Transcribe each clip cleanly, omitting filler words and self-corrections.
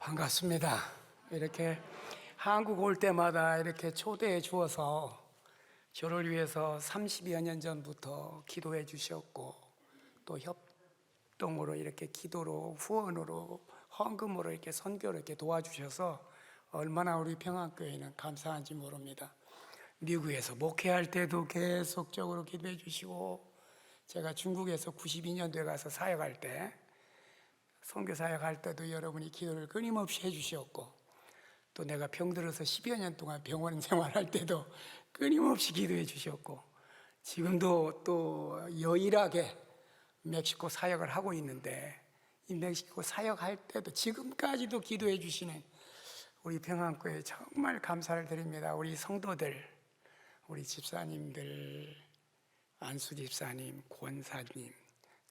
반갑습니다. 이렇게 한국 올 때마다 이렇게 초대해 주어서 저를 위해서 30여 년 전부터 기도해 주셨고, 또 협동으로 이렇게 기도로, 후원으로, 헌금으로 이렇게 선교를 이렇게 도와주셔서 얼마나 우리 평안교회는 감사한지 모릅니다. 미국에서 목회할 때도 계속적으로 기도해 주시고, 제가 중국에서 92년도에 가서 사역할 때, 선교 사역할 때도 여러분이 기도를 끊임없이 해주셨고, 또 내가 병들어서 10여 년 동안 병원 생활할 때도 끊임없이 기도해 주셨고, 지금도 또 여일하게 멕시코 사역을 하고 있는데, 이 멕시코 사역할 때도 지금까지도 기도해 주시는 우리 평안교회 정말 감사를 드립니다. 우리 성도들, 우리 집사님들, 안수 집사님, 권사님,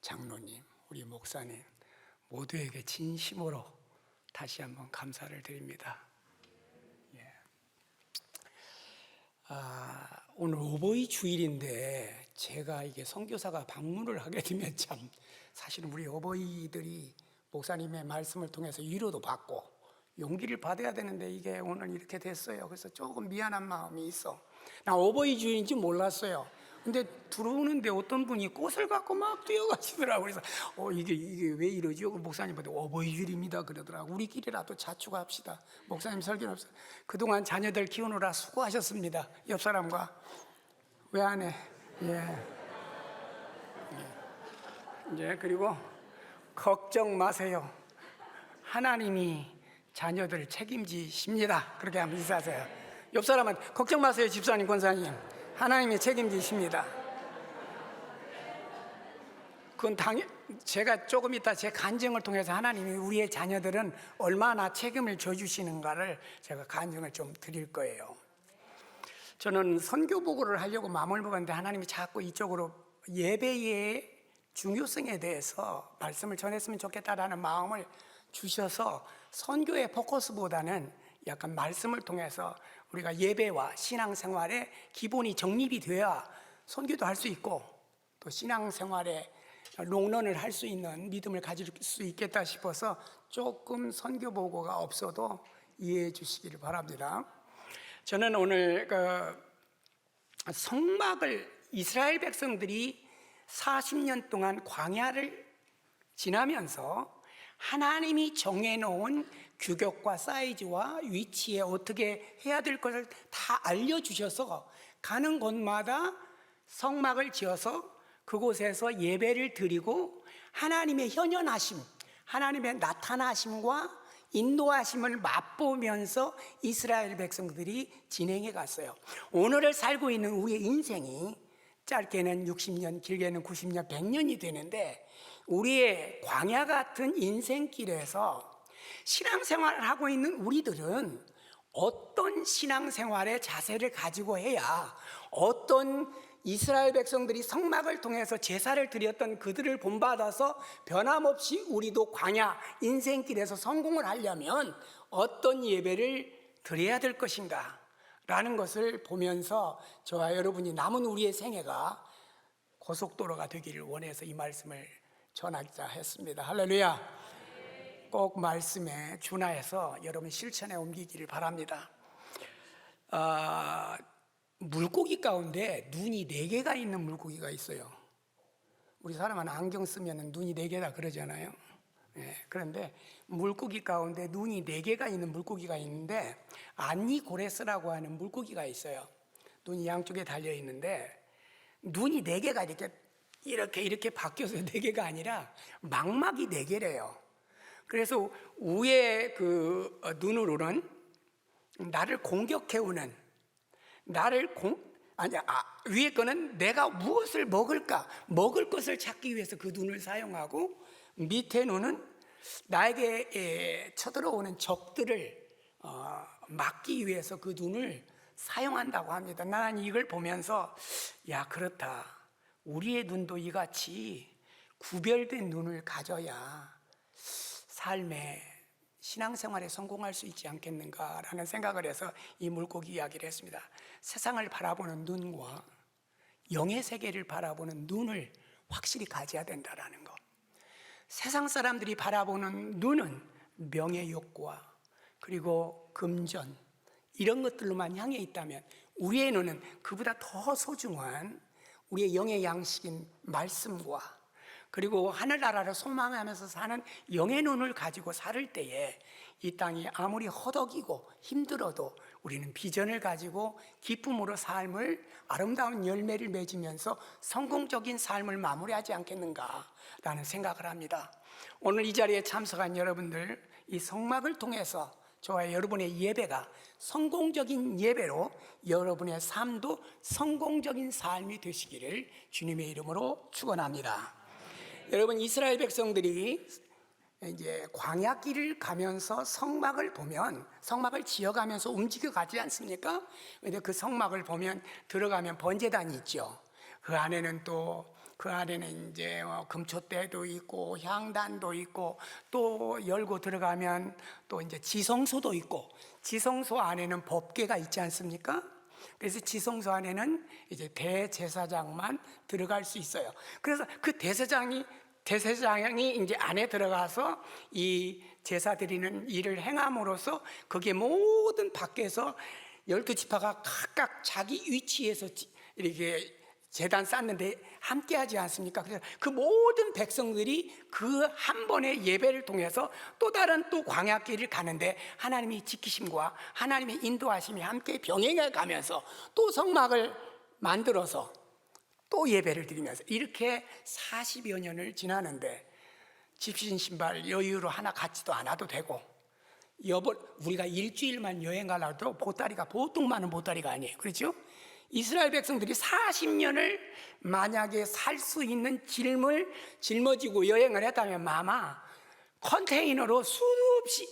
장로님, 우리 목사님 모두에게 진심으로 다시 한번 감사를 드립니다. 오늘 오보이 주일인데 제가 이게 선교사가 방문을 하게 되면 참 사실은 우리 어버이들이 목사님의 말씀을 통해서 위로도 받고 용기를 받아야 되는데 이게 오늘 이렇게 됐어요. 그래서 조금 미안한 마음이 있어. 나 오보이 주일인지 몰랐어요. 근데 들어오는데 어떤 분이 꽃을 갖고 막 뛰어가시더라고요. 그래서 이게 왜 이러지? 목사님한테 어버이 주일입니다 그러더라고요. 우리끼리라도 자축합시다. 목사님 설교는 없어요. 그동안 자녀들 키우느라 수고하셨습니다. 옆 사람과 왜 안 해? 이제 그리고 걱정 마세요. 하나님이 자녀들 책임지십니다. 그렇게 한번 인사하세요. 옆 사람한테 걱정 마세요. 집사님, 권사님, 하나님이 책임지십니다. 그건 제가 조금 이따 제 간증을 통해서 하나님이 우리의 자녀들은 얼마나 책임을 져주시는가를 제가 간증을 좀 드릴 거예요. 저는 선교 보고를 하려고 마음을 먹었는데 하나님이 자꾸 이쪽으로 예배의 중요성에 대해서 말씀을 전했으면 좋겠다라는 마음을 주셔서 선교의 포커스보다는 약간 말씀을 통해서 우리가 예배와 신앙생활의 기본이 정립이 돼야 선교도 할 수 있고 또 신앙생활에 롱런을 할 수 있는 믿음을 가질 수 있겠다 싶어서 조금 선교 보고가 없어도 이해해 주시기를 바랍니다. 저는 오늘 성막을 이스라엘 백성들이 40년 동안 광야를 지나면서 하나님이 정해놓은 규격과 사이즈와 위치에 어떻게 해야 될 것을 다 알려주셔서 가는 곳마다 성막을 지어서 그곳에서 예배를 드리고 하나님의 현현하심, 하나님의 나타나심과 인도하심을 맛보면서 이스라엘 백성들이 진행해 갔어요. 오늘을 살고 있는 우리의 인생이 짧게는 60년, 길게는 90년, 100년이 되는데 우리의 광야 같은 인생길에서 신앙생활을 하고 있는 우리들은 어떤 신앙생활의 자세를 가지고 해야 어떤 이스라엘 백성들이 성막을 통해서 제사를 드렸던 그들을 본받아서 변함없이 우리도 광야 인생길에서 성공을 하려면 어떤 예배를 드려야 될 것인가 라는 것을 보면서 저와 여러분이 남은 우리의 생애가 고속도로가 되기를 원해서 이 말씀을 전하자 했습니다. 할렐루야. 꼭 말씀에 준하여서 여러분 실천에 옮기기를 바랍니다. 물고기 가운데 눈이 4개가 있는 물고기가 있어요. 우리 사람은 안경 쓰면 눈이 4개다 그러잖아요. 그런데 물고기 가운데 눈이 4개가 있는 물고기가 있는데 안니고레스라고 하는 물고기가 있어요. 눈이 양쪽에 달려 있는데 눈이 4개가 이렇게 바뀌어서 4개가 아니라 망막이 4개래요. 그래서 위에 그 눈으로는 나를 공격해오는 위에 거는 내가 무엇을 먹을까, 먹을 것을 찾기 위해서 그 눈을 사용하고 밑에 눈은 나에게 쳐들어오는 적들을 막기 위해서 그 눈을 사용한다고 합니다. 나는 이걸 보면서 야, 그렇다. 우리의 눈도 이같이 구별된 눈을 가져야 삶에 신앙생활에 성공할 수 있지 않겠는가라는 생각을 해서 이 물고기 이야기를 했습니다. 세상을 바라보는 눈과 영의 세계를 바라보는 눈을 확실히 가져야 된다는 것. 세상 사람들이 바라보는 눈은 명예 욕구와 그리고 금전 이런 것들로만 향해 있다면 우리의 눈은 그보다 더 소중한 우리의 영의 양식인 말씀과 그리고 하늘나라를 소망하면서 사는 영의 눈을 가지고 살 때에 이 땅이 아무리 허덕이고 힘들어도 우리는 비전을 가지고 기쁨으로 삶을 아름다운 열매를 맺으면서 성공적인 삶을 마무리하지 않겠는가라는 생각을 합니다. 오늘 이 자리에 참석한 여러분들, 이 성막을 통해서 저와 여러분의 예배가 성공적인 예배로 여러분의 삶도 성공적인 삶이 되시기를 주님의 이름으로 축원합니다. 여러분, 이스라엘 백성들이 이제 광야길을 가면서 성막을 보면 성막을 지어가면서 움직여 가지 않습니까? 근데 그 성막을 보면 들어가면 번제단이 있죠. 그 안에는 이제 금초대도 있고 향단도 있고 또 열고 들어가면 또 이제 지성소도 있고 지성소 안에는 법궤가 있지 않습니까? 그래서 지성소 안에는 이제 대제사장만 들어갈 수 있어요. 그래서 그 대제사장이 이제 안에 들어가서 이 제사 드리는 일을 행함으로써 거기에 모든 밖에서 12지파가 각각 자기 위치에서 이렇게 제단 쌓는데 함께 하지 않습니까? 그래서 그 모든 백성들이 그 한 번의 예배를 통해서 또 다른 또 광야길을 가는데 하나님이 지키심과 하나님의 인도하심이 함께 병행해 가면서 또 성막을 만들어서 또 예배를 드리면서 이렇게 40여 년을 지나는데 집신 신발 여유로 하나 갖지도 않아도 되고 우리가 일주일만 여행 가려도 보따리가 보통 많은 보따리가 아니에요. 그렇죠? 이스라엘 백성들이 40년을 만약에 살 수 있는 짐을 짊어지고 여행을 했다면 마마 컨테이너로 수없이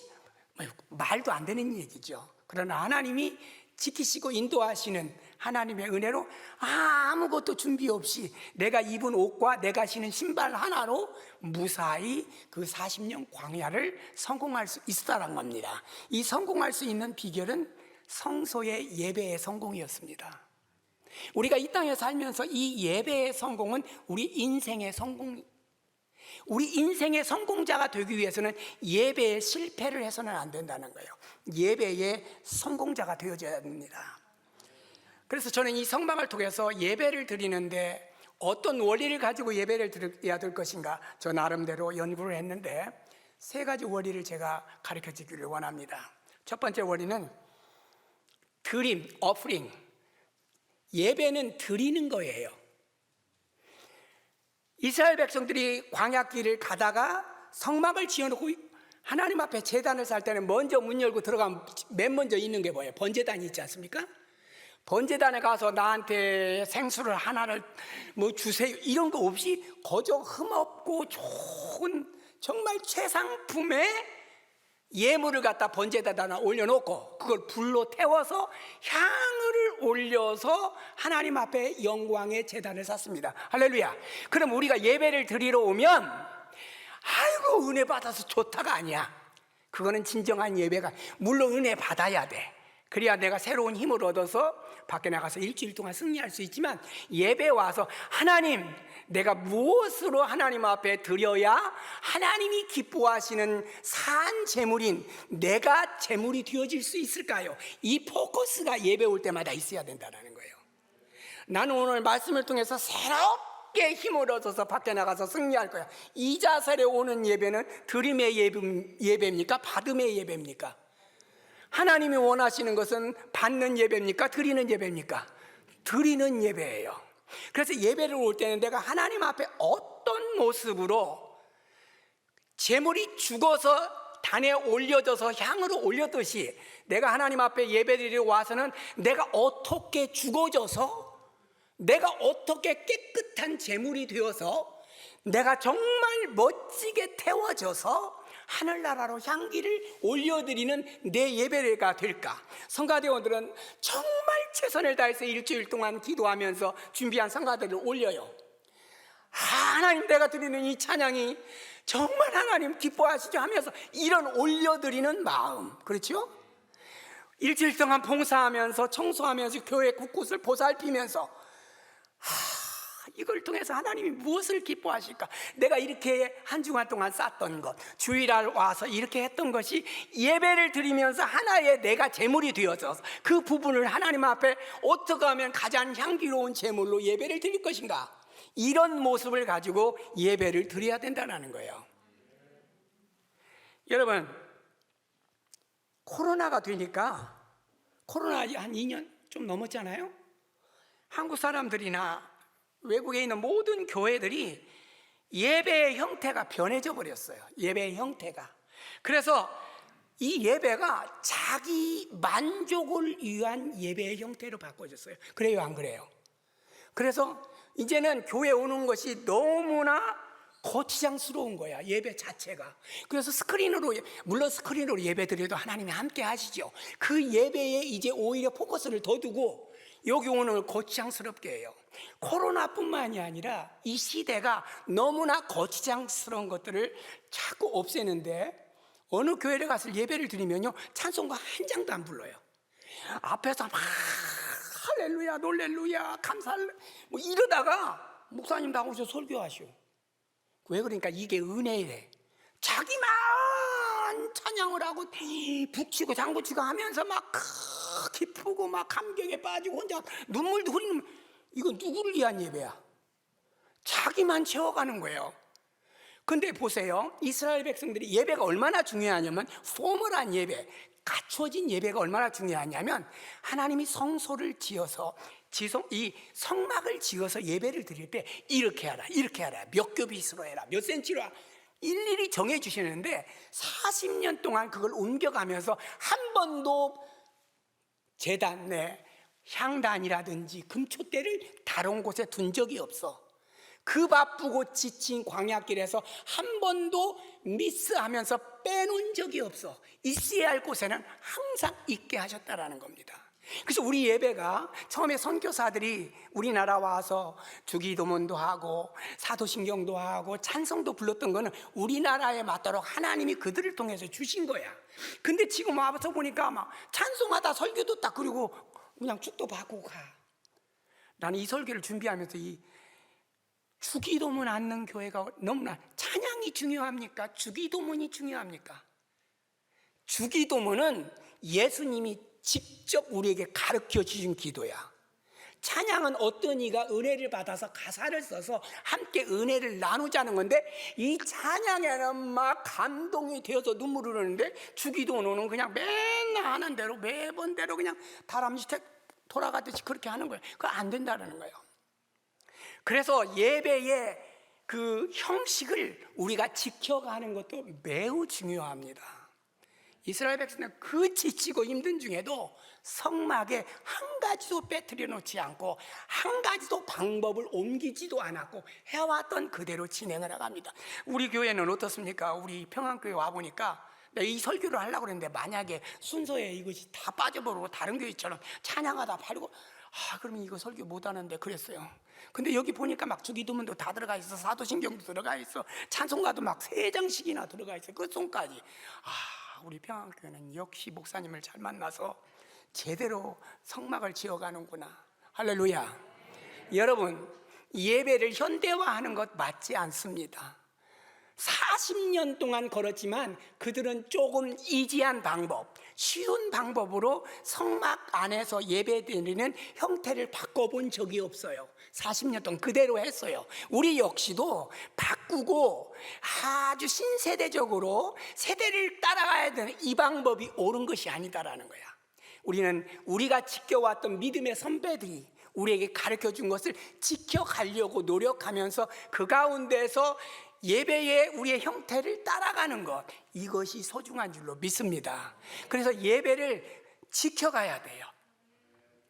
말도 안 되는 얘기죠. 그러나 하나님이 지키시고 인도하시는 하나님의 은혜로 아무것도 준비 없이 내가 입은 옷과 내가 신은 신발 하나로 무사히 그 40년 광야를 성공할 수 있었다는 겁니다. 이 성공할 수 있는 비결은 성소의 예배의 성공이었습니다. 우리가 이 땅에 살면서 이 예배의 성공은 우리 인생의 성공자가 되기 위해서는 예배에 실패를 해서는 안 된다는 거예요. 예배의 성공자가 되어져야 됩니다. 그래서 저는 이 성막을 통해서 예배를 드리는데 어떤 원리를 가지고 예배를 드려야 될 것인가 저 나름대로 연구를 했는데 3가지 원리를 제가 가르쳐 주기를 원합니다. 첫 번째 원리는 드림, 어프링. 예배는 드리는 거예요. 이스라엘 백성들이 광야길을 가다가 성막을 지어놓고 하나님 앞에 제단을 살 때는 먼저 문 열고 들어가면 맨 먼저 있는 게 뭐예요? 번제단이 있지 않습니까? 번제단에 가서 나한테 생수를 하나를 주세요 이런 거 없이 거저 흠없고 좋은 정말 최상품의 예물을 갖다 번제단에 올려놓고 그걸 불로 태워서 향을 올려서 하나님 앞에 영광의 제단을 샀습니다. 할렐루야. 그럼 우리가 예배를 드리러 오면 아이고 은혜 받아서 좋다가 아니야. 그거는 진정한 예배가 물론 은혜 받아야 돼. 그래야 내가 새로운 힘을 얻어서 밖에 나가서 일주일 동안 승리할 수 있지만 예배 와서 하나님 내가 무엇으로 하나님 앞에 드려야 하나님이 기뻐하시는 산 제물인 내가 제물이 되어질 수 있을까요? 이 포커스가 예배 올 때마다 있어야 된다는 거예요. 나는 오늘 말씀을 통해서 새롭게 힘을 얻어서 밖에 나가서 승리할 거야. 이 자세로 오는 예배는 드림의 예배입니까? 받음의 예배입니까? 하나님이 원하시는 것은 받는 예배입니까? 드리는 예배입니까? 드리는 예배예요. 그래서 예배를 올 때는 내가 하나님 앞에 어떤 모습으로 제물이 죽어서 단에 올려져서 향으로 올렸듯이 내가 하나님 앞에 예배드리러 와서는 내가 어떻게 죽어져서 내가 어떻게 깨끗한 제물이 되어서 내가 정말 멋지게 태워져서 하늘나라로 향기를 올려드리는 내 예배가 될까? 성가대원들은 정말 최선을 다해서 일주일 동안 기도하면서 준비한 성가대를 올려요. 하나님 내가 드리는 이 찬양이 정말 하나님 기뻐하시죠 하면서 이런 올려드리는 마음, 그렇죠? 일주일 동안 봉사하면서 청소하면서 교회 곳곳을 보살피면서 이걸 통해서 하나님이 무엇을 기뻐하실까? 내가 이렇게 한 주간 동안 쌓던 것, 주일날 와서 이렇게 했던 것이 예배를 드리면서 하나의 내가 제물이 되어서 그 부분을 하나님 앞에 어떻게 하면 가장 향기로운 제물로 예배를 드릴 것인가? 이런 모습을 가지고 예배를 드려야 된다는 거예요. 여러분, 코로나가 되니까, 코로나 한 2년 좀 넘었잖아요. 한국 사람들이나 외국에 있는 모든 교회들이 예배의 형태가 변해져 버렸어요. 예배의 형태가. 그래서 이 예배가 자기 만족을 위한 예배의 형태로 바꿔졌어요. 그래요, 안 그래요? 그래서 이제는 교회 오는 것이 너무나 거치장스러운 거야, 예배 자체가. 그래서 스크린으로, 물론 스크린으로 예배 드려도 하나님이 함께 하시죠. 그 예배에 이제 오히려 포커스를 더 두고 여기 오는 걸 거치장스럽게 해요. 코로나뿐만이 아니라 이 시대가 너무나 거치장스러운 것들을 자꾸 없애는데, 어느 교회를 가서 예배를 드리면요, 찬송가 한 장도 안 불러요. 앞에서 막 할렐루야, 놀렐루야, 감사할래 뭐 이러다가 목사님 나오셔서 설교하시오. 왜 그러니까 이게 은혜래. 자기만 찬양을 하고 북치고 장구치고 하면서 막 기쁘고 막 감격에 빠지고 혼자 눈물도 흘리는, 이거 누구를 위한 예배야? 자기만 채워가는 거예요. 근데 보세요, 이스라엘 백성들이 예배가 얼마나 중요하냐면, 포멀한 예배, 갖춰진 예배가 얼마나 중요하냐면, 하나님이 성소를 지어서 이 성막을 지어서 예배를 드릴 때 이렇게 하라, 이렇게 하라, 몇 겹이스로 해라, 몇 센치로 하라, 일일이 정해 주시는데 40년 동안 그걸 옮겨가면서 한 번도 제단 내 향단이라든지 금초대를 다른 곳에 둔 적이 없어. 그 바쁘고 지친 광야길에서 한 번도 미스하면서 빼놓은 적이 없어. 있어야 할 곳에는 항상 있게 하셨다라는 겁니다. 그래서 우리 예배가 처음에 선교사들이 우리나라 와서 주기도문도 하고 사도신경도 하고 찬송도 불렀던 거는 우리나라에 맞도록 하나님이 그들을 통해서 주신 거야. 근데 지금 와서 보니까 막 찬송하다 설교도 딱 그리고 그냥 축도 받고 가. 나는 이 설교를 준비하면서 이 주기도문 않는 교회가 너무나, 찬양이 중요합니까? 주기도문이 중요합니까? 주기도문은 예수님이 직접 우리에게 가르쳐 주신 기도야. 찬양은 어떤 이가 은혜를 받아서 가사를 써서 함께 은혜를 나누자는 건데, 이 찬양에는 막 감동이 되어서 눈물을 흘리는데, 주기도문은 그냥 맨날 하는 대로 매번대로 그냥 다람쥐 돌아가듯이 그렇게 하는 거예요. 그거 안 된다는 거예요. 그래서 예배의 그 형식을 우리가 지켜가는 것도 매우 중요합니다. 이스라엘 백성은 그 지치고 힘든 중에도 성막에 한 가지도 빼뜨려 놓지 않고 한 가지도 방법을 옮기지도 않았고 해왔던 그대로 진행을 해갑니다. 우리 교회는 어떻습니까? 우리 평안교회 와보니까 내가 이 설교를 하려고 그랬는데, 만약에 순서에 이것이 다 빠져버리고 다른 교회처럼 찬양하다 팔고, 그러면 이거 설교 못하는데 그랬어요. 근데 여기 보니까 막 주기도문도 다 들어가 있어, 사도신경도 들어가 있어, 찬송가도 막 3장씩이나 들어가 있어, 끝송까지. 우리 평안교회는 역시 목사님을 잘 만나서 제대로 성막을 지어가는구나. 할렐루야. 여러분, 예배를 현대화하는 것 맞지 않습니다. 40년 동안 걸었지만 그들은 조금 이지한 방법, 쉬운 방법으로 성막 안에서 예배드리는 형태를 바꿔본 적이 없어요. 40년 동안 그대로 했어요. 우리 역시도 바꾸고 아주 신세대적으로 세대를 따라가야 되는 이 방법이 옳은 것이 아니다라는 거야. 우리는 우리가 지켜왔던 믿음의 선배들이 우리에게 가르쳐준 것을 지켜가려고 노력하면서 그 가운데서 예배의 우리의 형태를 따라가는 것, 이것이 소중한 줄로 믿습니다. 그래서 예배를 지켜가야 돼요.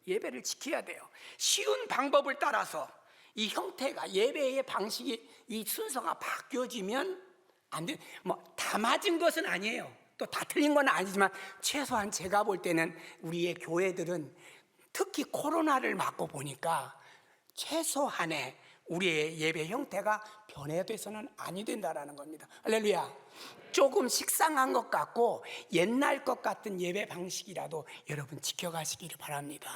예배를 지켜야 돼요. 쉬운 방법을 따라서 이 형태가, 예배의 방식이, 이 순서가 바뀌어지면 안 돼. 다 맞은 것은 아니에요. 또 다 틀린 건 아니지만 최소한 제가 볼 때는 우리의 교회들은 특히 코로나를 맞고 보니까 최소한의 우리의 예배 형태가 변해돼서는 아니 된다라는 겁니다. 할렐루야. 조금 식상한 것 같고 옛날 것 같은 예배 방식이라도 여러분 지켜가시기를 바랍니다.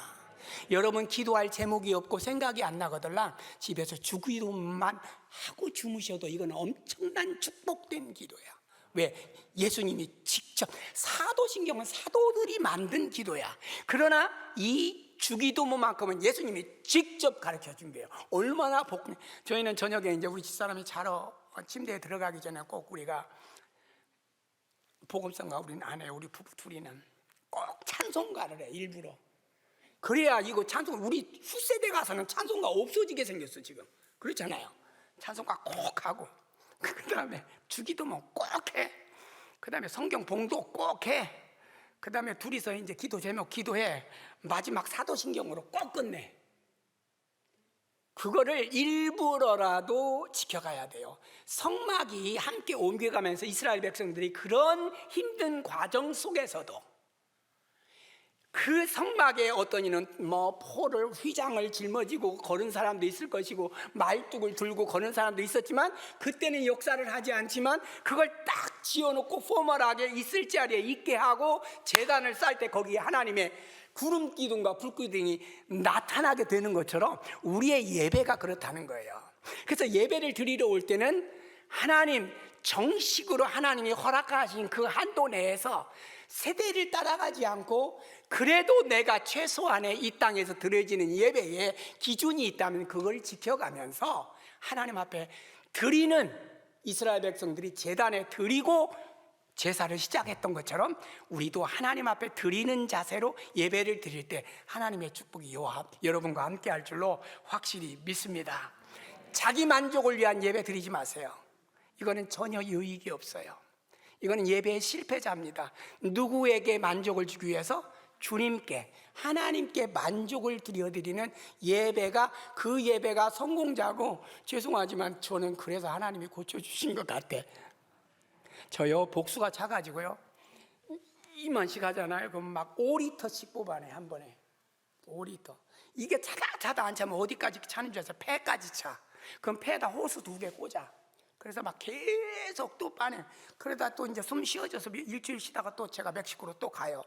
여러분 기도할 제목이 없고 생각이 안 나거들랑 집에서 주기도만 하고 주무셔도 이건 엄청난 축복된 기도야. 왜? 예수님이 직접, 사도신경은 사도들이 만든 기도야. 그러나 이 주기도만큼은 예수님이 직접 가르쳐 준 거예요. 얼마나 저희는 저녁에 이제 우리 집사람이 자러 침대에 들어가기 전에 꼭 우리가 복음성가 우리는 안 해요. 우리 부부 둘이는 꼭 찬송가를 해, 일부러. 그래야 이거 찬송, 우리 후세대 가서는 찬송가 없어지게 생겼어 지금. 그렇잖아요. 찬송가 꼭 하고, 그 다음에 주기도만 꼭 해. 그 다음에 성경 봉도 꼭 해. 그 다음에 둘이서 이제 기도 제목 기도해. 마지막 사도신경으로 꼭 끝내. 그거를 일부러라도 지켜가야 돼요. 성막이 함께 옮겨가면서 이스라엘 백성들이 그런 힘든 과정 속에서도 그 성막에 어떤 이는 포를 휘장을 짊어지고 거는 사람도 있을 것이고 말뚝을 들고 거는 사람도 있었지만, 그때는 역사를 하지 않지만 그걸 딱 지어놓고 포멀하게 있을 자리에 있게 하고 제단을 쌓을 때 거기에 하나님의 구름 기둥과 불 기둥이 나타나게 되는 것처럼 우리의 예배가 그렇다는 거예요. 그래서 예배를 드리러 올 때는 하나님 정식으로 하나님이 허락하신 그 한도 내에서 세대를 따라가지 않고, 그래도 내가 최소한의 이 땅에서 드려지는 예배에 기준이 있다면 그걸 지켜가면서 하나님 앞에 드리는, 이스라엘 백성들이 제단에 드리고 제사를 시작했던 것처럼 우리도 하나님 앞에 드리는 자세로 예배를 드릴 때 하나님의 축복이 여러분과 함께 할 줄로 확실히 믿습니다. 자기 만족을 위한 예배 드리지 마세요. 이거는 전혀 유익이 없어요. 이거는 예배의 실패자입니다. 누구에게 만족을 주기 위해서? 주님께, 하나님께 만족을 드려드리는 예배가, 그 예배가 성공자고, 죄송하지만 저는 그래서 하나님이 고쳐주신 것 같아. 저요, 복수가 차가지고요, 이만씩 하잖아요. 그럼 막 5리터씩 뽑아내, 한 번에. 5리터. 이게 차다 안 차면 어디까지 차는 줄 알아서 폐까지 차. 그럼 폐에다 호수 2개 꽂아. 그래서 막 계속 또 빠내. 그러다 또 이제 숨 쉬어져서 일주일 쉬다가 또 제가 멕시코로 또 가요.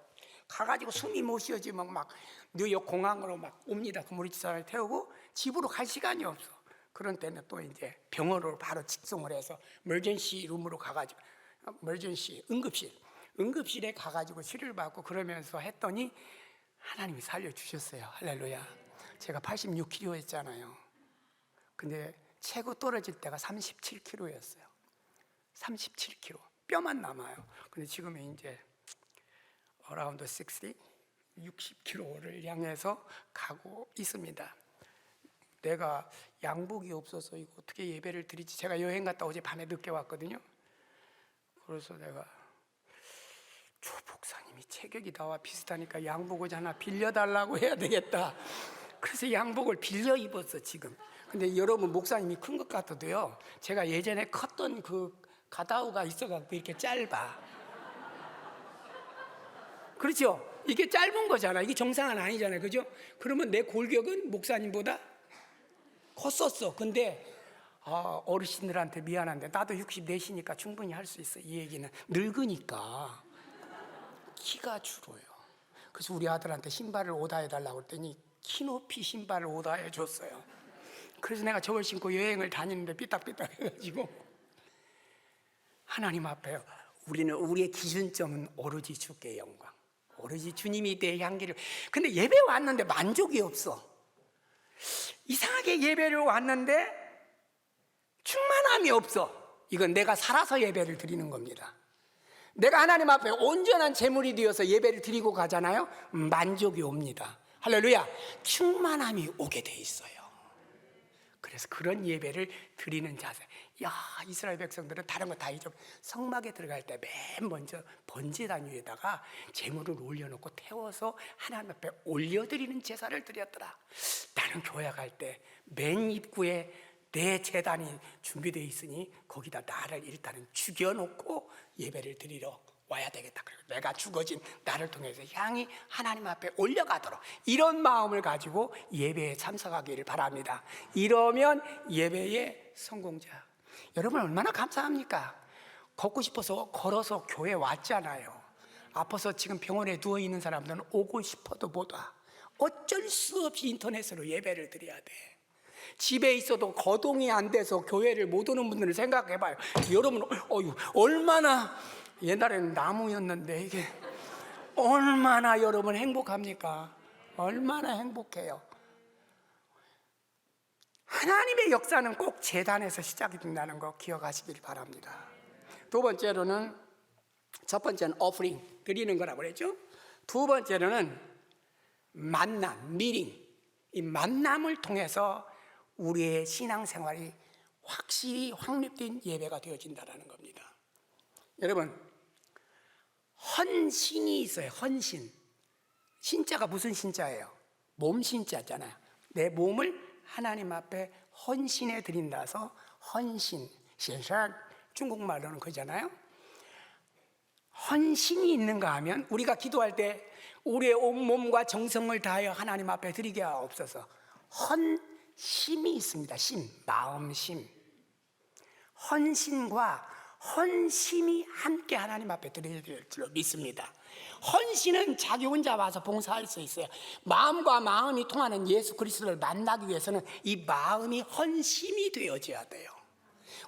가가지고 숨이 못 쉬어지면 막 뉴욕 공항으로 막 옵니다. 그 우리 집사람을 태우고 집으로 갈 시간이 없어. 그런 때는 또 이제 병원으로 바로 직송을 해서 멀전시 룸으로 가가지고, 멀전시 응급실에 가가지고 치료를 받고 그러면서 했더니 하나님이 살려주셨어요. 할렐루야. 제가 86kg였잖아요. 근데 최고 떨어질 때가 37kg였어요. 37kg. 뼈만 남아요. 근데 지금은 이제 around 60kg를 향해서 가고 있습니다. 내가 양복이 없어서 이거 어떻게 예배를 드리지? 제가 여행 갔다 어제 밤에 늦게 왔거든요. 그래서 내가 조 목사님이 체격이 나와 비슷하니까 양복을 하나 빌려달라고 해야 되겠다. 그래서 양복을 빌려 입었어 지금. 근데 여러분, 목사님이 큰 것 같아도요, 제가 예전에 컸던 그 가다우가 있어갖고 이렇게 짧아. 그렇죠? 이게 짧은 거잖아. 이게 정상은 아니잖아요. 그죠? 그러면 내 골격은 목사님보다 컸었어. 근데 어르신들한테 미안한데 나도 64시니까 충분히 할 수 있어. 이 얘기는 늙으니까 키가 줄어요. 그래서 우리 아들한테 신발을 오다해달라고 했더니 키높이 신발을 오다해줬어요. 그래서 내가 저걸 신고 여행을 다니는데 삐딱삐딱 해가지고, 하나님 앞에 우리의 기준점은 오로지 주께 영광, 오로지 주님이 내 향기를. 근데 예배 왔는데 만족이 없어. 이상하게 예배를 왔는데 충만함이 없어. 이건 내가 살아서 예배를 드리는 겁니다. 내가 하나님 앞에 온전한 제물이 되어서 예배를 드리고 가잖아요. 만족이 옵니다. 할렐루야. 충만함이 오게 돼 있어요. 그래서 그런 예배를 드리는 자세. 야, 이스라엘 백성들은 다른 거 다 잊어. 성막에 들어갈 때 맨 먼저 번제단 위에다가 제물을 올려놓고 태워서 하나님 앞에 올려드리는 제사를 드렸더라. 나는 교회 갈 때 맨 입구에 내 제단이 준비되어 있으니 거기다 나를 일단은 죽여놓고 예배를 드리러 와야 되겠다. 그리고 내가 죽어진 나를 통해서 향이 하나님 앞에 올려가도록, 이런 마음을 가지고 예배에 참석하기를 바랍니다. 이러면 예배의 성공자. 여러분 얼마나 감사합니까? 걷고 싶어서 걸어서 교회 왔잖아요. 아파서 지금 병원에 누워있는 사람들은 오고 싶어도 못 와. 어쩔 수 없이 인터넷으로 예배를 드려야 돼. 집에 있어도 거동이 안 돼서 교회를 못 오는 분들을 생각해봐요. 여러분, 얼마나 옛날에는 나무였는데 이게 얼마나 여러분 행복합니까? 얼마나 행복해요. 하나님의 역사는 꼭 제단에서 시작이 된다는 거 기억하시길 바랍니다. 두 번째로는, 첫 번째는 오프링, 드리는 거라고 그랬죠. 두 번째로는 만남, 미팅. 이 만남을 통해서 우리의 신앙생활이 확실히 확립된 예배가 되어진다는 겁니다. 여러분, 헌신이 있어요. 헌신. 신자가 무슨 신자예요? 몸 신자잖아요. 내 몸을 하나님 앞에 헌신해 드린다서 헌신, 신상, 중국말로는 그잖아요. 헌신이 있는가 하면 우리가 기도할 때 우리의 온몸과 정성을 다하여 하나님 앞에 드리게 하옵소서. 헌심이 있습니다. 심, 마음심. 헌신과 헌심이 함께 하나님 앞에 드려야 될 줄로 믿습니다. 헌신은 자기 혼자 와서 봉사할 수 있어요. 마음과 마음이 통하는 예수 그리스도를 만나기 위해서는 이 마음이 헌심이 되어져야 돼요.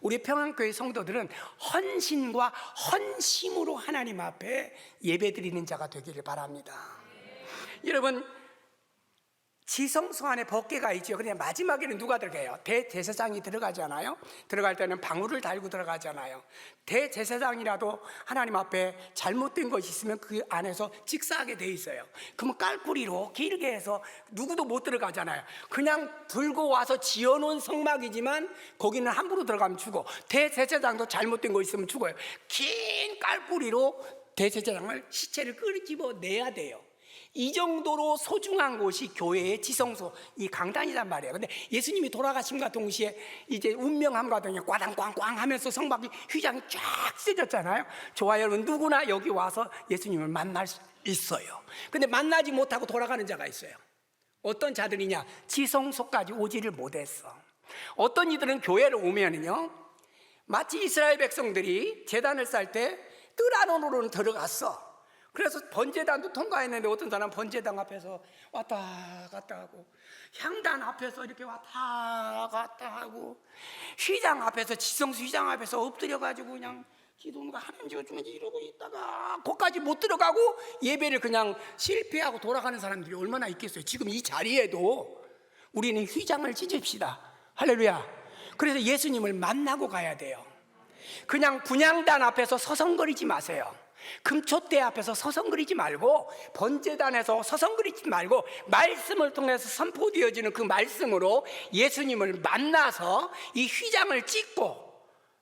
우리 평안교회 성도들은 헌신과 헌심으로 하나님 앞에 예배드리는 자가 되기를 바랍니다. 여러분, 지성소 안에 법궤가 있죠. 그런데 마지막에는 누가 들어가요? 대제사장이 들어가잖아요. 들어갈 때는 방울을 달고 들어가잖아요. 대제사장이라도 하나님 앞에 잘못된 것이 있으면 그 안에서 직사하게 돼 있어요. 그러면 깔꾸리로 길게 해서 누구도 못 들어가잖아요. 그냥 들고 와서 지어놓은 성막이지만 거기는 함부로 들어가면 죽어. 대제사장도 잘못된 거 있으면 죽어요. 긴 깔꾸리로 대제사장을 시체를 끄집어내야 돼요. 이 정도로 소중한 곳이 교회의 지성소, 이 강단이란 말이에요. 근데 예수님이 돌아가심과 동시에 이제 운명함과 동시에 꽈당꽝꽝 하면서 성막이 휘장이 쫙 쓰졌잖아요. 좋아요, 여러분. 누구나 여기 와서 예수님을 만날 수 있어요. 근데 만나지 못하고 돌아가는 자가 있어요. 어떤 자들이냐? 지성소까지 오지를 못했어. 어떤 이들은 교회를 오면은요, 마치 이스라엘 백성들이 제단을 쌓을 때 뜰 안으로는 들어갔어. 그래서 번제단도 통과했는데 어떤 사람은 번제단 앞에서 왔다 갔다 하고, 향단 앞에서 이렇게 왔다 갔다 하고, 휘장 앞에서, 지성소 휘장 앞에서 엎드려가지고 그냥 기도가 하나님 주어주면 이러고 있다가 거기까지 못 들어가고 예배를 그냥 실패하고 돌아가는 사람들이 얼마나 있겠어요. 지금 이 자리에도 우리는 휘장을 찢읍시다. 할렐루야. 그래서 예수님을 만나고 가야 돼요. 그냥 분향단 앞에서 서성거리지 마세요. 금촛대 앞에서 서성거리지 말고, 번제단에서 서성거리지 말고, 말씀을 통해서 선포되어지는 그 말씀으로 예수님을 만나서 이 휘장을 찢고,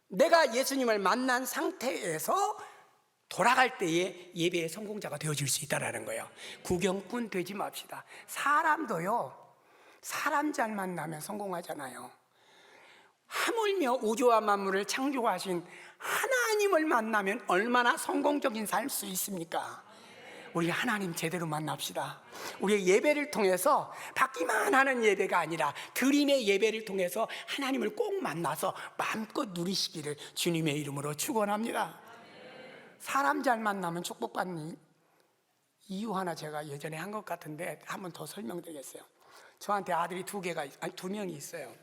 내가 예수님을 만난 상태에서 돌아갈 때에 예배의 성공자가 되어질 수 있다는 거예요. 구경꾼 되지 맙시다. 사람도요, 사람 잘 만나면 성공하잖아요. 하물며 우주와 만물을 창조하신 하나님을 만나면 얼마나 성공적인 살 수 있습니까? 우리 하나님 제대로 만납시다. 우리의 예배를 통해서 받기만 하는 예배가 아니라 드림의 예배를 통해서 하나님을 꼭 만나서 마음껏 누리시기를 주님의 이름으로 축원합니다. 사람 잘 만나면 축복받는 이유 하나 제가 예전에 한 것 같은데 한 번 더 설명드리겠어요. 저한테 아들이 두 명이 있어요.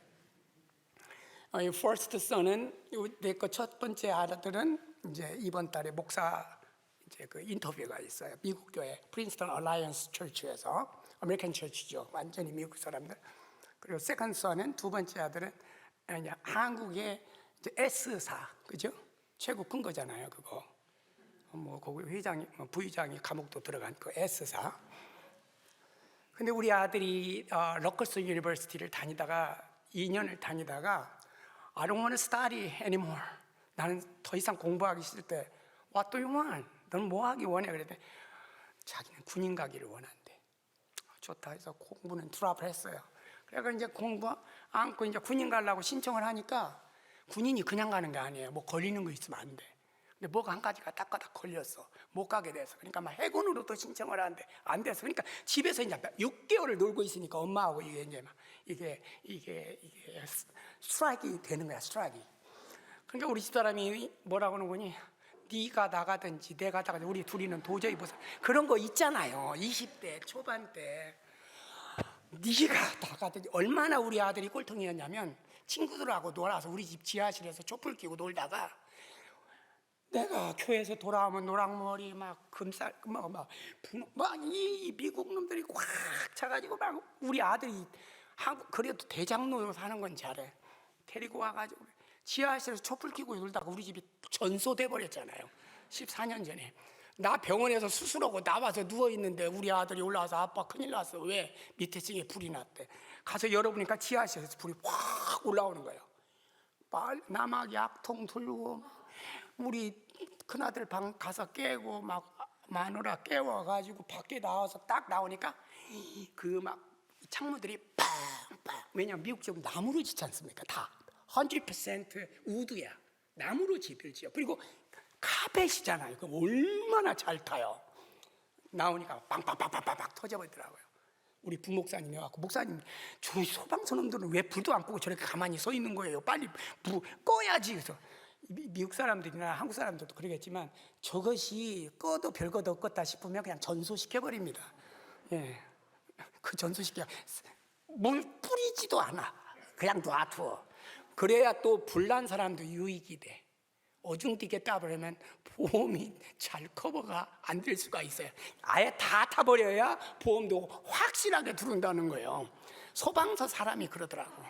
first son은 내 거 첫 번째 아들은 이제 이번 달에 목사 이제 그 인터뷰가 있어요. 미국 교회 프린스턴 얼라이언스 처치에서, 아메리칸 처치죠. 완전히 미국 사람들. 그리고 second son은 두 번째 아들은 한국의 이제 S사, 그죠? 최고 큰 거잖아요, 그거. 뭐 거기 회장이, 부의장이 감옥도 들어간 그 S사. 근데 우리 아들이 러커스 유니버시티를 다니다가 2년을 다니다가 I don't want to study anymore. 나는 더 이상 공부하기 싫을 때 What do you want? 너는 뭐 하기 원해? 그랬더니 자기는 군인 가기를 원한대. 좋다 해서 공부는 드랍을 했어요. 그래서 이제 공부 않고 이제 군인 가려고 신청을 하니까 군인이 그냥 가는 게 아니에요. 뭐 걸리는 거 있으면 안 돼. 근데 뭐가 한 가지가 딱가닥 걸렸어. 못 가게 돼서. 그러니까 막 해군으로 또 신청을 하는데 안 돼서. 그러니까 집에서 이제 6개월을 놀고 있으니까 엄마하고 이게 이제 막 이게 스트라이크가 되는 거야, 스트라이크. 그러니까 우리 집사람이 뭐라고 하는 거니? 네가 나가든지 내가 나가든지 우리 둘이는 도저히 못 살. 그런 거 있잖아요. 20대 초반 때. 네가 다 가더니 얼마나 우리 아들이 꼴통이었냐면 친구들하고 놀아서 우리 집 지하실에서 촛불 끼고 놀다가 내가 교회에서 돌아오면 노랑머리 막 금살 막이 미국 놈들이 꽉 차가지고 막 우리 아들이 한국 그래도 대장로로 사는 건 잘해 데리고 와가지고 지하실에서 촛불 켜고 놀다가 우리 집이 전소돼 버렸잖아요. 14년 전에 나 병원에서 수술하고 나와서 누워있는데 우리 아들이 올라와서 아빠 큰일 났어. 왜? 밑에 층에 불이 났대. 가서 열어보니까 지하실에서 불이 확 올라오는 거예요. 나 막 약통 들고 우리 큰아들 방 가서 깨고 막 마누라 깨워가지고 밖에 나와서 딱 나오니까 그 막 창문들이 팡팡. 왜냐면 미국 집 나무로 짓지 않습니까? 다 100% 우드야. 나무로 집을 지어. 그리고 카펫이잖아요. 그럼 얼마나 잘 타요. 나오니까 빵빵빵빵빵 터져버리더라고요. 우리 부목사님이 와서 목사님 저 소방서놈들은 왜 불도 안 끄고 저렇게 가만히 서 있는 거예요. 빨리 불 꺼야지. 그래서 미국 사람들이나 한국 사람들도 그러겠지만 저것이 꺼도 별것 없겠다 싶으면 그냥 전소시켜버립니다. 예, 그 전소시켜 물 뿌리지도 않아. 그냥 놔두어. 그래야 또 불난 사람도 유익이 돼. 어중뛰게 따버리면 보험이 잘 커버가 안 될 수가 있어요. 아예 다 타버려야 보험도 확실하게 들어온다는 거예요. 소방서 사람이 그러더라고.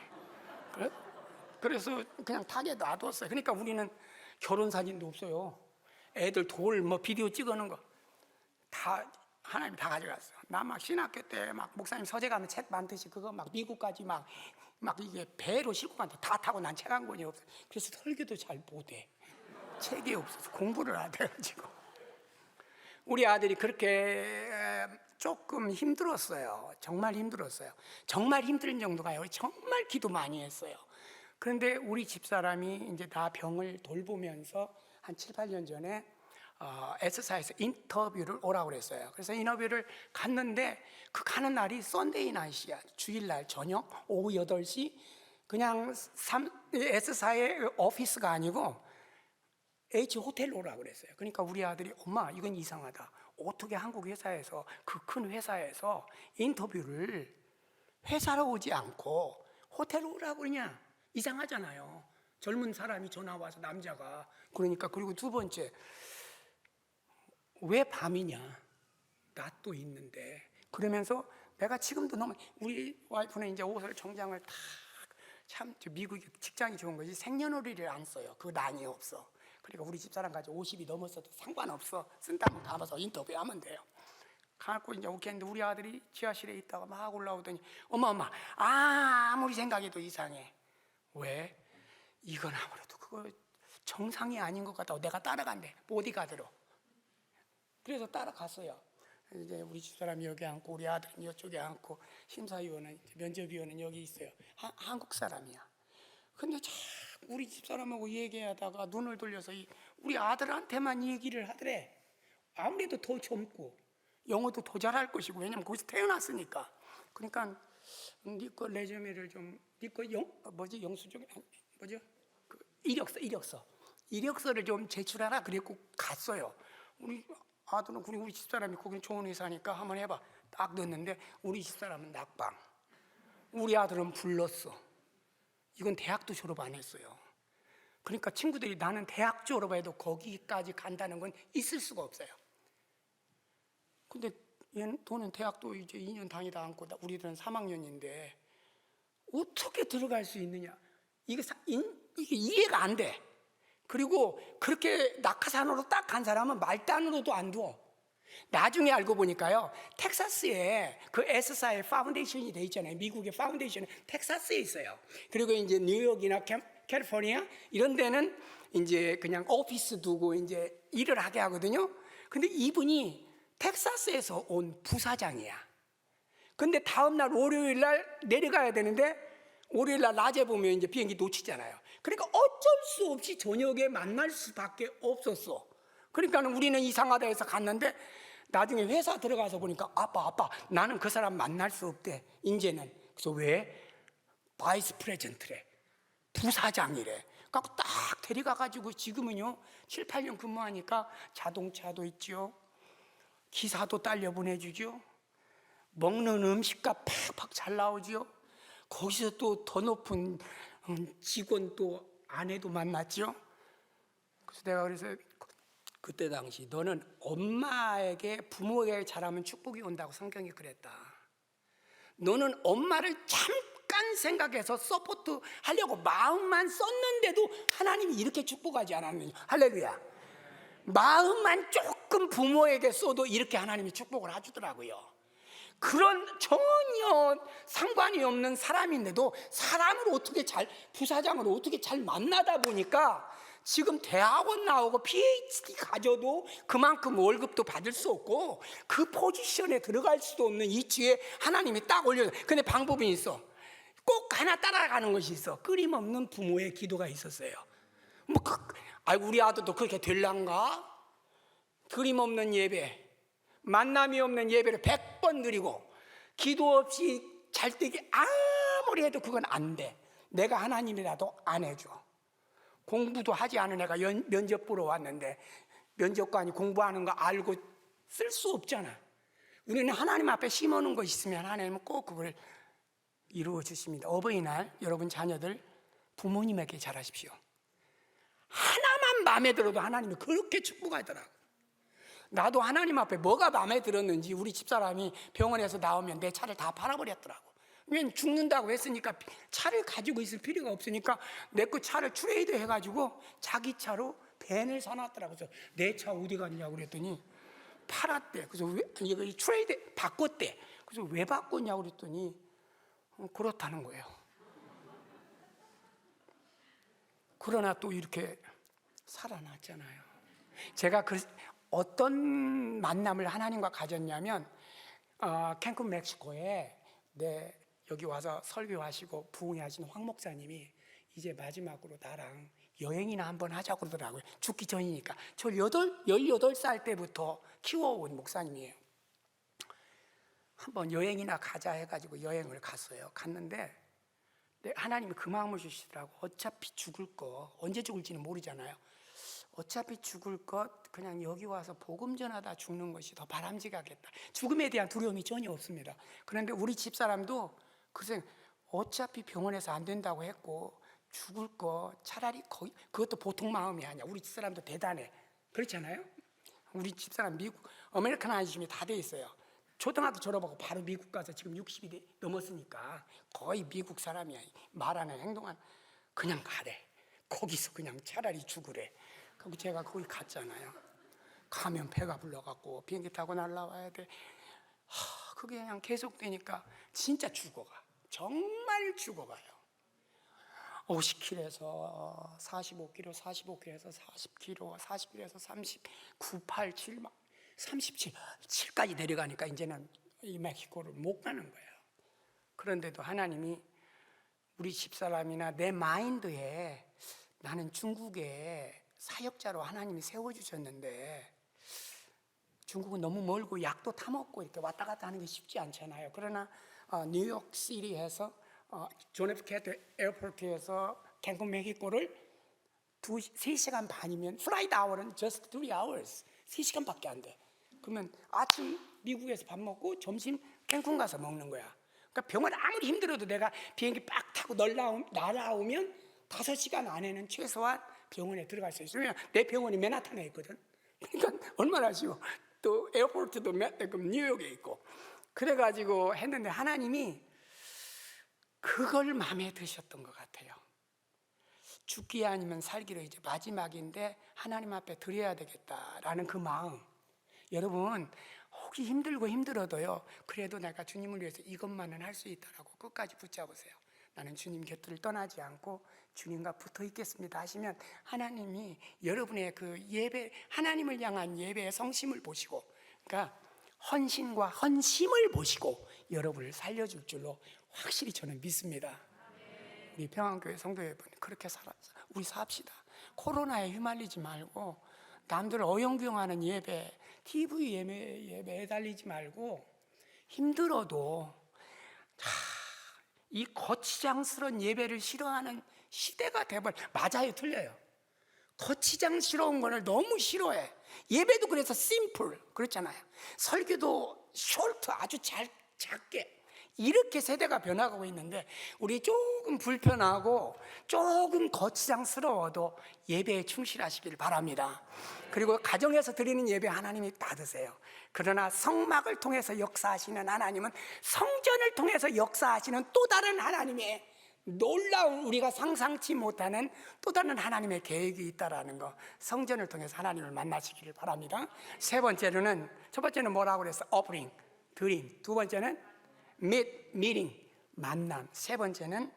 그래서 그냥 타게 놔뒀어요. 그러니까 우리는 결혼 사진도 없어요. 애들 돌 뭐 비디오 찍어놓은 거 다 하나님이 다 가져갔어. 나 막 신학교 때 막 목사님 서재 가면 책 많듯이 그거 막 미국까지 막 이게 배로 싣고 간다. 다 타고 난 책 한 권이 없어. 그래서 설교도 잘 못해. 책이 없어서 공부를 안 해가지고. 우리 아들이 그렇게 조금 힘들었어요. 정말 힘들었어요. 정말 힘든 정도가요. 정말 기도 많이 했어요. 그런데 우리 집사람이 이제 다 병을 돌보면서 한 7, 8년 전에 S사에서 인터뷰를 오라고 그랬어요. 그래서 인터뷰를 갔는데 그 가는 날이 썬데이 나잇이야. 주일날 저녁 오후 8시 그냥 S사의 오피스가 아니고 H호텔로 오라고 그랬어요. 그러니까 우리 아들이 엄마 이건 이상하다. 어떻게 한국 회사에서 그 큰 회사에서 인터뷰를 회사로 오지 않고 호텔로 오라고 그러냐. 이상하잖아요. 젊은 사람이 전화 와서 남자가. 그러니까 그리고 두 번째 왜 밤이냐. 낮도 있는데. 그러면서 내가 지금도 너무 우리 와이프는 이제 옷을 정장을 다 참 미국이 직장이 좋은 거지 생년월일을 안 써요. 그 난이 없어. 그러니까 우리 집사람 가지고 50이 넘었어도 상관없어. 쓴다면 담아서 인터뷰하면 돼요. 갖고 이제 오겠는데 우리 아들이 지하실에 있다가 막 올라오더니 엄마 아무리 생각해도 이상해. 왜? 이건 아무래도 그거 정상이 아닌 것 같다고 내가 따라간대. 보디가드로. 그래서 따라갔어요. 이제 우리 집사람이 여기 앉고 우리 아들은 이쪽에 앉고 심사위원은 면접위원은 여기 있어요. 한국 사람이야. 근데 자꾸 우리 집사람하고 얘기하다가 눈을 돌려서 우리 아들한테만 얘기를 하더래. 아무래도 더 젊고 영어도 더 잘할 것이고 왜냐면 거기서 태어났으니까. 그러니까 네 거 레주메를 좀 네 거 영수증 뭐죠? 그 이력서를 좀 제출하라 그랬고 갔어요. 우리 아들은 그리고 우리 집사람이 거기 좋은 회사니까 한번 해봐. 딱 넣었는데 우리 집사람은 낙방. 우리 아들은 불렀어. 이건 대학도 졸업 안 했어요. 그러니까 친구들이 나는 대학 졸업해도 거기까지 간다는 건 있을 수가 없어요. 근데 얘는 돈은 대학도 이제 2년 다니다 않고 우리들은 3학년인데 어떻게 들어갈 수 있느냐? 이게 이해가 안 돼. 그리고 그렇게 낙하산으로 딱 간 사람은 말단으로도 안 두어. 나중에 알고 보니까요, 텍사스에 그 S사의 파운데이션이 돼 있잖아요. 미국의 파운데이션은 텍사스에 있어요. 그리고 이제 뉴욕이나 캘리포니아 이런 데는 이제 그냥 오피스 두고 이제 일을 하게 하거든요. 근데 이분이 텍사스에서 온 부사장이야. 근데 다음날 월요일 날 내려가야 되는데 월요일 날 낮에 보면 이제 비행기 놓치잖아요. 그러니까 어쩔 수 없이 저녁에 만날 수밖에 없었어. 그러니까 우리는 이상하다 해서 갔는데 나중에 회사 들어가서 보니까 아빠 나는 그 사람 만날 수 없대 이제는. 그래서 왜? 바이스 프레젠트래. 부사장이래. 그래서 딱 데려가가지고 지금은요 7, 8년 근무하니까 자동차도 있죠. 기사도 딸려 보내주죠. 먹는 음식값 팍팍 잘 나오지요. 거기서 또 더 높은 직원 또 아내도 만났죠. 그래서 내가 그래서 그때 당시 너는 엄마에게 부모에게 잘하면 축복이 온다고 성경이 그랬다. 너는 엄마를 잠깐 생각해서 서포트 하려고 마음만 썼는데도 하나님이 이렇게 축복하지 않았느냐. 할렐루야. 마음만 조금 부모에게 써도 이렇게 하나님이 축복을 해주더라고요. 그런 전혀 상관이 없는 사람인데도 사람을 어떻게 부사장을 어떻게 잘 만나다 보니까 지금 대학원 나오고 PhD 가져도 그만큼 월급도 받을 수 없고 그 포지션에 들어갈 수도 없는 이치에 하나님이 딱 올려요. 근데 방법이 있어. 꼭 하나 따라가는 것이 있어. 끊임없는 부모의 기도가 있었어요. 우리 아들도 그렇게 될란가? 끊임없는 예배, 만남이 없는 예배를 100번 드리고 기도 없이 잘 때기 아무리 해도 그건 안 돼. 내가 하나님이라도 안 해줘. 공부도 하지 않은 애가 면접 보러 왔는데 면접관이 공부하는 거 알고 쓸 수 없잖아. 우리는 하나님 앞에 심어놓은 거 있으면 하나님은 꼭 그걸 이루어 주십니다. 어버이날 여러분 자녀들 부모님에게 잘하십시오. 하나만 마음에 들어도 하나님이 그렇게 축복하더라고. 나도 하나님 앞에 뭐가 마음에 들었는지 우리 집사람이 병원에서 나오면 내 차를 다 팔아버렸더라고. 왜냐면 죽는다고 했으니까 차를 가지고 있을 필요가 없으니까 내 거 차를 트레이드 해가지고 자기 차로 밴을 사놨더라고. 그래서 내 차 어디 갔냐고 그랬더니 팔았대. 그래서 이거 트레이드 바꿨대. 그래서 왜 바꿨냐고 그랬더니 그렇다는 거예요. 그러나 또 이렇게 살아났잖아요. 제가 어떤 만남을 하나님과 가졌냐면 캔쿤 멕시코에 여기 와서 설교하시고 부흥하신 황 목사님이 이제 마지막으로 나랑 여행이나 한번 하자고 그러더라고요. 죽기 전이니까. 저 18살 때부터 키워온 목사님이에요. 한번 여행이나 가자 해가지고 여행을 갔어요. 갔는데 하나님이 그 마음을 주시더라고. 어차피 죽을 거 언제 죽을지는 모르잖아요. 어차피 죽을 것 그냥 여기 와서 복음 전하다 죽는 것이 더 바람직하겠다. 죽음에 대한 두려움이 전혀 없습니다. 그런데 우리 집사람도 글쎄 어차피 병원에서 안 된다고 했고 죽을 거 차라리 그것도 보통 마음이 아니야. 우리 집사람도 대단해. 그렇잖아요. 우리 집사람 미국 아메리카나이즘이 다 돼 있어요. 초등학교 졸업하고 바로 미국 가서 지금 60이 넘었으니까 거의 미국 사람이야. 말하는 행동하는 그냥 가래. 거기서 그냥 차라리 죽으래. 그리고 제가 거기 갔잖아요. 가면 배가 불러갖고 비행기 타고 날라와야 돼. 그게 그냥 계속되니까 진짜 죽어가. 정말 죽어가요. 50kg에서 45kg, 45kg에서 40kg, 41에서 39, 8, 7, 37까지 내려가니까 이제는 이 멕시코를 못 가는 거예요. 그런데도 하나님이 우리 집사람이나 내 마인드에 나는 중국에 사역자로 하나님이 세워주셨는데 중국은 너무 멀고 약도 타먹고 이렇게 왔다 갔다 하는 게 쉽지 않잖아요. 그러나 뉴욕시티에서 존 F 케네디 에어포트에서 캔쿤 멕시코를 3시간 반이면 플라이트 아워는 just 3 hours 3시간밖에 안 돼. 그러면 아침 미국에서 밥 먹고 점심 캔쿤 가서 먹는 거야. 그러니까 병원 아무리 힘들어도 내가 비행기 빡 타고 날아오면 5시간 안에는 최소한 병원에 들어갈 수 있어요. 내 병원이 맨하탄에 있거든. 그러니까 얼마나 쉬워. 또 에어포트도 뉴욕에 있고. 그래가지고 했는데 하나님이 그걸 마음에 드셨던 것 같아요. 죽기 아니면 살기로 이제 마지막인데 하나님 앞에 드려야 되겠다라는 그 마음. 여러분 혹시 힘들고 힘들어도요, 그래도 내가 주님을 위해서 이것만은 할 수 있다라고 끝까지 붙잡으세요. 나는 주님 곁을 떠나지 않고 주님과 붙어 있겠습니다 하시면 하나님이 여러분의 그 예배, 하나님을 향한 예배의 성심을 보시고, 그러니까 헌신과 헌심을 보시고 여러분을 살려줄 줄로 확실히 저는 믿습니다. 우리 평안교회 성도 여러분, 그렇게 우리 삽시다. 코로나에 휘말리지 말고 남들 어영부영하는 예배, TV 예배에 매달리지 말고 힘들어도 이 거치장스러운 예배를 싫어하는 시대가 맞아요, 틀려요. 거치장스러운 거를 너무 싫어해. 예배도 그래서 심플 그렇잖아요. 설교도 숄트 아주 잘 작게 이렇게 세대가 변화하고 있는데 우리 조금 불편하고 조금 거추장스러워도 예배에 충실하시길 바랍니다. 그리고 가정에서 드리는 예배 하나님이 받으세요. 그러나 성막을 통해서 역사하시는 하나님은 성전을 통해서 역사하시는 또 다른 하나님의 놀라운, 우리가 상상치 못하는 또 다른 하나님의 계획이 있다라는 거, 성전을 통해서 하나님을 만나시기를 바랍니다. 세 번째로는, 첫 번째는 뭐라고 그랬어? offering, 드림. 두 번째는 meeting, 만남. 세 번째는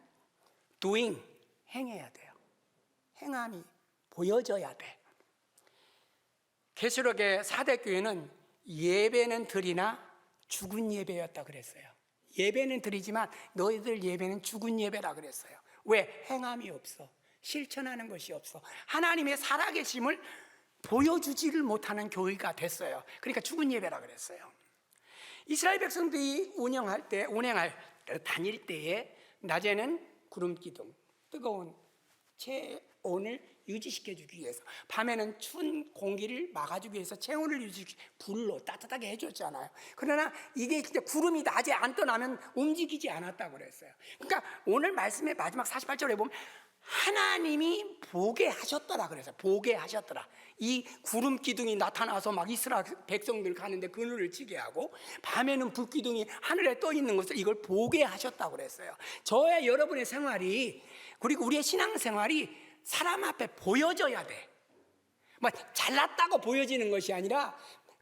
doing, 행해야 돼요. 행함이 보여져야 돼. 계시록의 4대 교회는 예배는 드리나 죽은 예배였다 그랬어요. 예배는 드리지만 너희들 예배는 죽은 예배라 그랬어요. 왜? 행함이 없어. 실천하는 것이 없어. 하나님의 살아계심을 보여주지를 못하는 교회가 됐어요. 그러니까 죽은 예배라 그랬어요. 이스라엘 백성들이 다닐 때에 낮에는 구름 기둥, 뜨거운 체온을 유지시켜주기 위해서, 밤에는 추운 공기를 막아주기 위해서 체온을 유지시키고 불로 따뜻하게 해줬잖아요. 그러나 이게 진짜 구름이 낮에 안 떠나면 움직이지 않았다고 그랬어요. 그러니까 오늘 말씀의 마지막 48절에 보면 하나님이 보게 하셨더라 그래서, 보게 하셨더라. 이 구름 기둥이 나타나서 막 이스라엘 백성들 가는데 그늘을 지게 하고, 밤에는 불 기둥이 하늘에 떠 있는 것을 이걸 보게 하셨다고 그랬어요. 저의 여러분의 생활이, 그리고 우리의 신앙생활이 사람 앞에 보여져야 돼. 뭐 잘났다고 보여지는 것이 아니라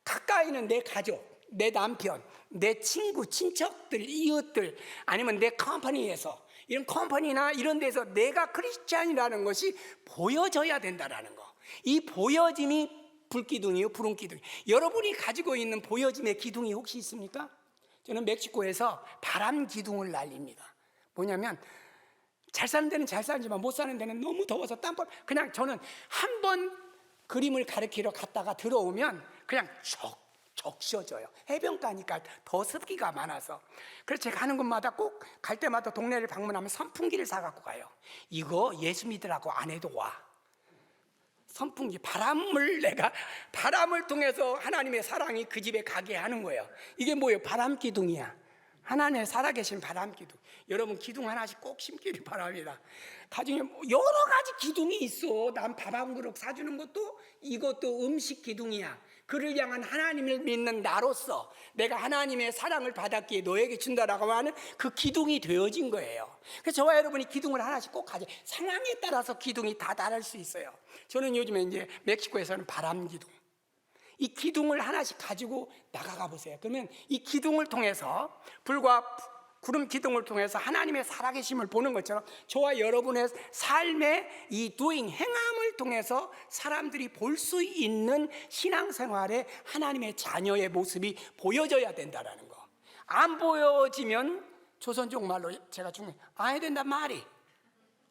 가까이는 내 가족, 내 남편, 내 친구, 친척들, 이웃들, 아니면 내 컴퍼니에서, 이런 컴퍼니나 이런 데서 내가 크리스찬이라는 것이 보여져야 된다라는 거. 이 보여짐이 불기둥이요, 부름기둥. 여러분이 가지고 있는 보여짐의 기둥이 혹시 있습니까? 저는 멕시코에서 바람 기둥을 날립니다. 뭐냐면 잘 사는 데는 잘 사지만 못 사는 데는 너무 더워서 땀뻘, 그냥 저는 한 번 그림을 가르치러 갔다가 들어오면 그냥 적셔져요. 해변가니까 더 습기가 많아서. 그래서 제가 가는 곳마다 꼭 갈 때마다 동네를 방문하면 선풍기를 사갖고 가요. 이거 예수 믿으라고 안 해도 와. 선풍기, 내가 바람을 통해서 하나님의 사랑이 그 집에 가게 하는 거예요. 이게 뭐예요? 바람 기둥이야. 하나님의 살아계신 바람 기둥. 여러분 기둥 하나씩 꼭 심기를 바랍니다. 가정에 여러 가지 기둥이 있어. 난 밥 한 그릇 사주는 것도 이것도 음식 기둥이야. 그를 향한 하나님을 믿는 나로서 내가 하나님의 사랑을 받았기에 너에게 준다라고 하는 그 기둥이 되어진 거예요. 그래서 저와 여러분이 기둥을 하나씩 꼭 가져. 상황에 따라서 기둥이 다 다를 수 있어요. 저는 요즘에 이제 멕시코에서는 바람 기둥, 이 기둥을 하나씩 가지고 나가가 보세요. 그러면 이 기둥을 통해서, 불과 구름 기둥을 통해서 하나님의 살아계심을 보는 것처럼 저와 여러분의 삶의 이 doing, 행함을 통해서 사람들이 볼 수 있는 신앙생활에 하나님의 자녀의 모습이 보여져야 된다는 거. 안 보여지면 조선족 말로 제가 중에 아야 된다 말이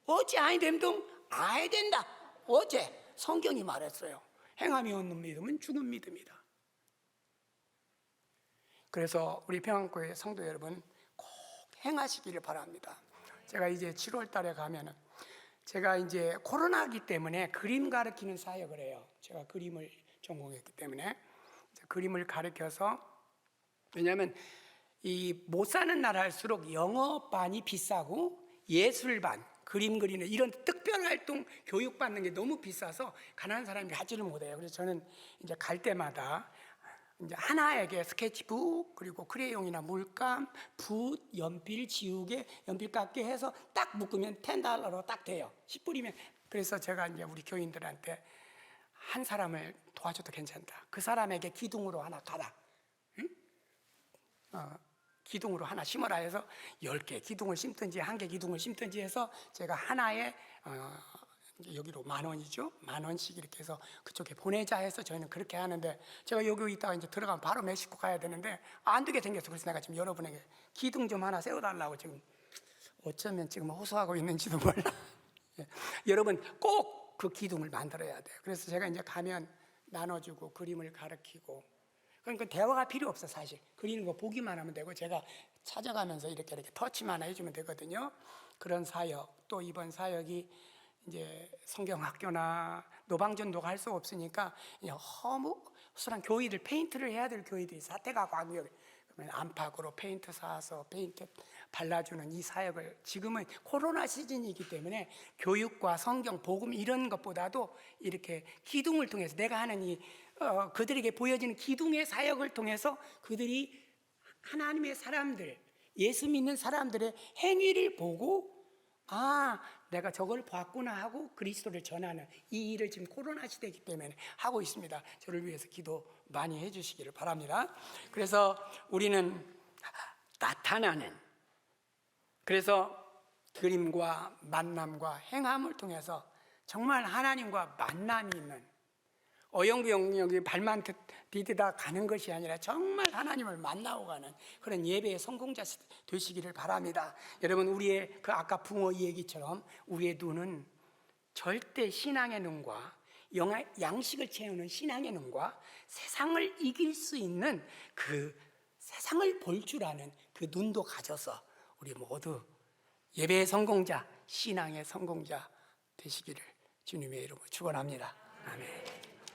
어찌 아야 됨동 아야 된다. 어제 성경이 말했어요. 행함이 없는 믿음은 죽은 믿음이다. 그래서 우리 평안교회 성도 여러분 꼭 행하시기를 바랍니다. 제가 이제 7월 달에 가면은, 제가 이제 코로나기 때문에 그림 가르치는 사역을 해요. 제가 그림을 전공했기 때문에 그림을 가르쳐서, 왜냐하면 이 못 사는 나라 할수록 영어반이 비싸고 예술반, 그림 그리는 이런 특별활동 교육받는 게 너무 비싸서 가난한 사람이 가지를 못해요. 그래서 저는 이제 갈 때마다 이제 하나에게 스케치북, 그리고 크레용이나 물감, 붓, 연필, 지우개, 연필 깎기 해서 딱 묶으면 $10로 딱 돼요. 10불이면. 그래서 제가 이제 우리 교인들한테 한 사람을 도와줘도 괜찮다. 그 사람에게 기둥으로 하나 가라. 응? 기둥으로 하나 심어라 해서 10개 기둥을 심든지 1개 기둥을 심든지 해서 제가 하나에 여기로 10,000원이죠. 10,000원씩 이렇게 해서 그쪽에 보내자 해서 저희는 그렇게 하는데, 제가 여기 있다가 이제 들어가면 바로 멕시코 가야 되는데 안 되게 생겼어. 그래서 내가 지금 여러분에게 기둥 좀 하나 세워달라고 지금 어쩌면 지금 호소하고 있는지도 몰라. 예. 여러분 꼭 그 기둥을 만들어야 돼요. 그래서 제가 이제 가면 나눠주고 그림을 가르치고, 그러니까 대화가 필요 없어. 사실 그리는 거 보기만 하면 되고 제가 찾아가면서 이렇게 터치만 해주면 되거든요. 그런 사역, 또 이번 사역이 이제 성경학교나 노방전도가 할 수 없으니까 허무스런 교회들, 페인트를 해야 될 교회들이 사태가 광역 그러면 안팎으로 페인트 사서 페인트 발라주는 이 사역을, 지금은 코로나 시즌이기 때문에 교육과 성경, 복음 이런 것보다도 이렇게 기둥을 통해서 내가 하는 그들에게 보여지는 기둥의 사역을 통해서 그들이 하나님의 사람들, 예수 믿는 사람들의 행위를 보고 내가 저걸 봤구나 하고 그리스도를 전하는 이 일을 지금 코로나 시대이기 때문에 하고 있습니다. 저를 위해서 기도 많이 해주시기를 바랍니다. 그래서 우리는 나타나는, 그래서 그림과 만남과 행함을 통해서 정말 하나님과 만남이 있는, 어영부 영역이 발만 디디다 가는 것이 아니라 정말 하나님을 만나고 가는 그런 예배의 성공자 되시기를 바랍니다. 여러분, 우리의 그 아까 붕어 얘기처럼 우리의 눈은 절대 신앙의 눈과 양식을 채우는 신앙의 눈과 세상을 이길 수 있는 그 세상을 볼 줄 아는 그 눈도 가져서 우리 모두 예배의 성공자, 신앙의 성공자 되시기를 주님의 이름으로 축원합니다. 아멘.